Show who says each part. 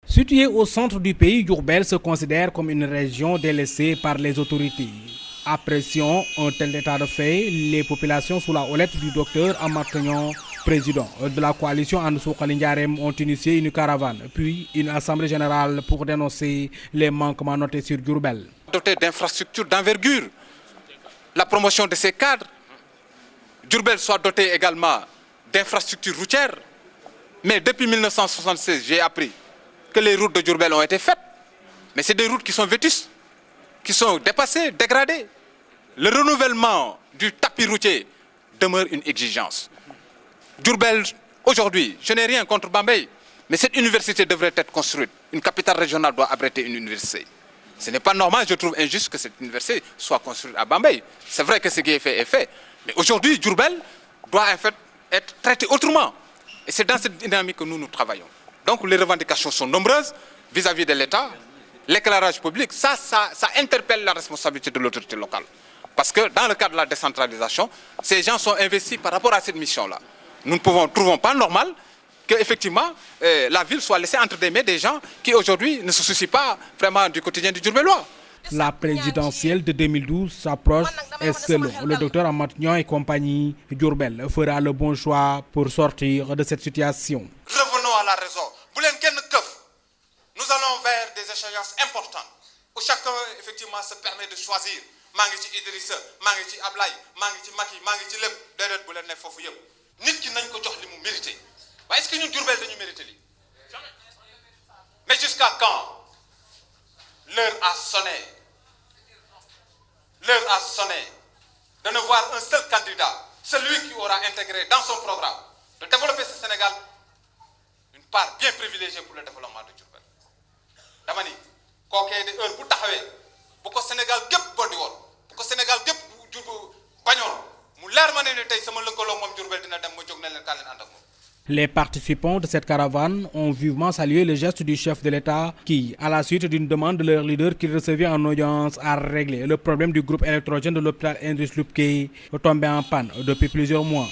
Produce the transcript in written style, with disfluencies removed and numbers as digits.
Speaker 1: Situé au centre du pays, Diourbel se considère comme une région délaissée par les autorités. Apprécions un tel état de fait, les populations sous la houlette du docteur Amath Niang, président de la coalition And Suxali Njaareem, ont initié une caravane, puis une assemblée générale pour dénoncer les manquements notés sur Diourbel.
Speaker 2: Doté d'infrastructures d'envergure, la promotion de ces cadres, Diourbel soit doté également d'infrastructures routières. Mais depuis 1976, j'ai appris que les routes de Diourbel ont été faites. Mais c'est des routes qui sont vétustes, qui sont dépassées, dégradées. Le renouvellement du tapis routier demeure une exigence. Diourbel, aujourd'hui, je n'ai rien contre Bambey, mais cette université devrait être construite. Une capitale régionale doit abriter une université. Ce n'est pas normal, je trouve injuste que cette université soit construite à Bambey. C'est vrai que ce qui est fait est fait. Mais aujourd'hui, Diourbel doit en fait être traité autrement. Et c'est dans cette dynamique que nous travaillons. Donc les revendications sont nombreuses vis-à-vis de l'État. L'éclairage public, ça interpelle la responsabilité de l'autorité locale. Parce que dans le cadre de la décentralisation, ces gens sont investis par rapport à cette mission-là. Nous ne trouvons pas normal qu'effectivement la ville soit laissée entre des mains des gens qui aujourd'hui ne se soucient pas vraiment du quotidien du Diourbellois.
Speaker 1: La présidentielle de 2012 s'approche et selon le docteur Amath Niang et compagnie, Diourbel fera le bon choix pour sortir de cette situation.
Speaker 2: Revenons à la raison. Nous allons vers des échéances importantes où chacun effectivement se permet de choisir. Mangi ci Idrissa, mangi ci Ablaye, mangi ci Macky, mangi ci lépp déedéet bu leen ne foofu yëpp. Nit ki nañ ko jox li mu mérité. Waaye est-ce que ñun Diourbel dañu mérité lii? Mais jusqu'à quand? L'heure a sonné. L'heure a sonné de ne voir un seul candidat, celui qui aura intégré dans son programme de développer ce Sénégal une part bien privilégiée pour le développement de Diourbel. Dama ni kookee de heure bu taxawee bu ko Sénégal gépp boddi woon bu ko Sénégal gépp bañoon mu leer ma ne tey sama lëkkaloo moom Diourbel dina dem ma jóg ne leen kaa leen ànd ak moom.
Speaker 1: Les participants de cette caravane ont vivement salué le geste du chef de l'État qui, à la suite d'une demande de leur leader qu'il recevait en audience, a réglé le problème du groupe électrogène de l'hôpital Indus Lupke tombé en panne depuis plusieurs mois.